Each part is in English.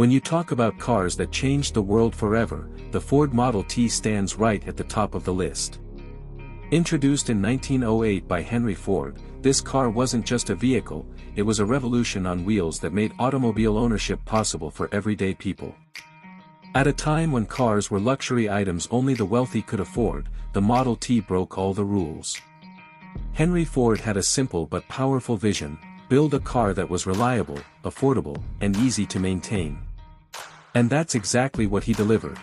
When you talk about cars that changed the world forever, the Ford Model T stands right at the top of the list. Introduced in 1908 by Henry Ford, this car wasn't just a vehicle, it was a revolution on wheels that made automobile ownership possible for everyday people. At a time when cars were luxury items only the wealthy could afford, the Model T broke all the rules. Henry Ford had a simple but powerful vision: build a car that was reliable, affordable, and easy to maintain. And that's exactly what he delivered.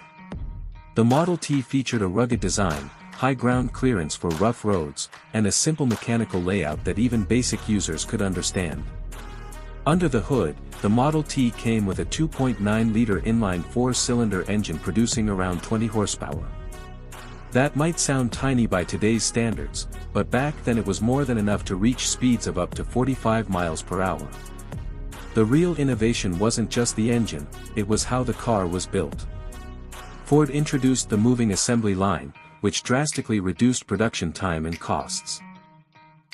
The Model T featured a rugged design, high ground clearance for rough roads, and a simple mechanical layout that even basic users could understand. Under the hood, the Model T came with a 2.9-liter inline four-cylinder engine producing around 20 horsepower. That might sound tiny by today's standards, but back then it was more than enough to reach speeds of up to 45 miles per hour. The real innovation wasn't just the engine, it was how the car was built. Ford introduced the moving assembly line, which drastically reduced production time and costs.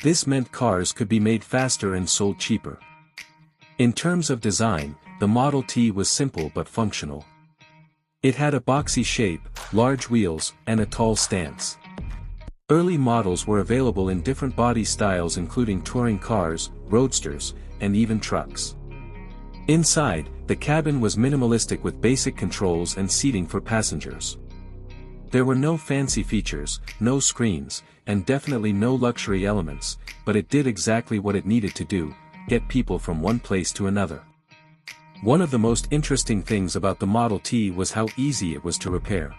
This meant cars could be made faster and sold cheaper. In terms of design, the Model T was simple but functional. It had a boxy shape, large wheels, and a tall stance. Early models were available in different body styles including touring cars, roadsters, and even trucks. Inside, the cabin was minimalistic with basic controls and seating for passengers. There were no fancy features, no screens, and definitely no luxury elements, but it did exactly what it needed to do: get people from one place to another. One of the most interesting things about the Model T was how easy it was to repair.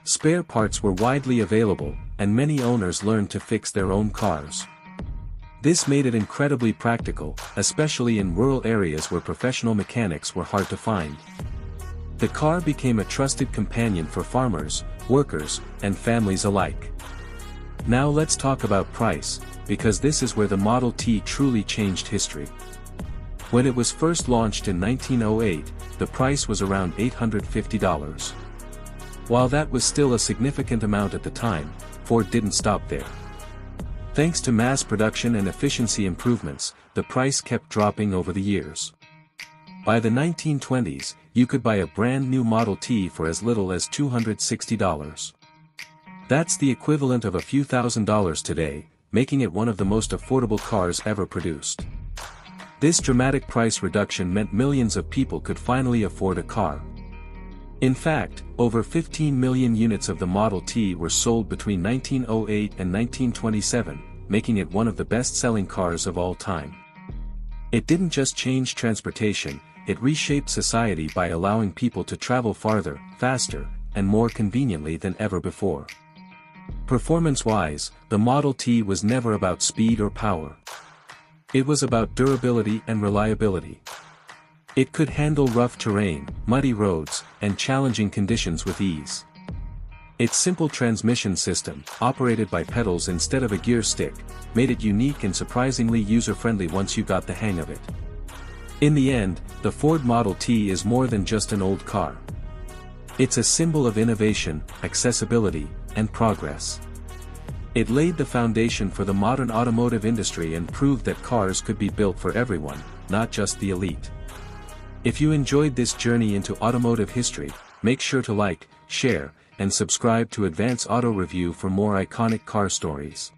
Spare parts were widely available, and many owners learned to fix their own cars. This made it incredibly practical, especially in rural areas where professional mechanics were hard to find. The car became a trusted companion for farmers, workers, and families alike. Now let's talk about price, because this is where the Model T truly changed history. When it was first launched in 1908, the price was around $850. While that was still a significant amount at the time, Ford didn't stop there. Thanks to mass production and efficiency improvements, the price kept dropping over the years. By the 1920s, you could buy a brand new Model T for as little as $260. That's the equivalent of a few $1,000s today, making it one of the most affordable cars ever produced. This dramatic price reduction meant millions of people could finally afford a car. In fact, over 15 million units of the Model T were sold between 1908 and 1927, making it one of the best-selling cars of all time. It didn't just change transportation, it reshaped society by allowing people to travel farther, faster, and more conveniently than ever before. Performance-wise, the Model T was never about speed or power. It was about durability and reliability. It could handle rough terrain, muddy roads, and challenging conditions with ease. Its simple transmission system, operated by pedals instead of a gear stick, made it unique and surprisingly user-friendly once you got the hang of it. In the end, the Ford Model T is more than just an old car. It's a symbol of innovation, accessibility, and progress. It laid the foundation for the modern automotive industry and proved that cars could be built for everyone, not just the elite. If you enjoyed this journey into automotive history, make sure to like, share, and subscribe to Advance Auto Review for more iconic car stories.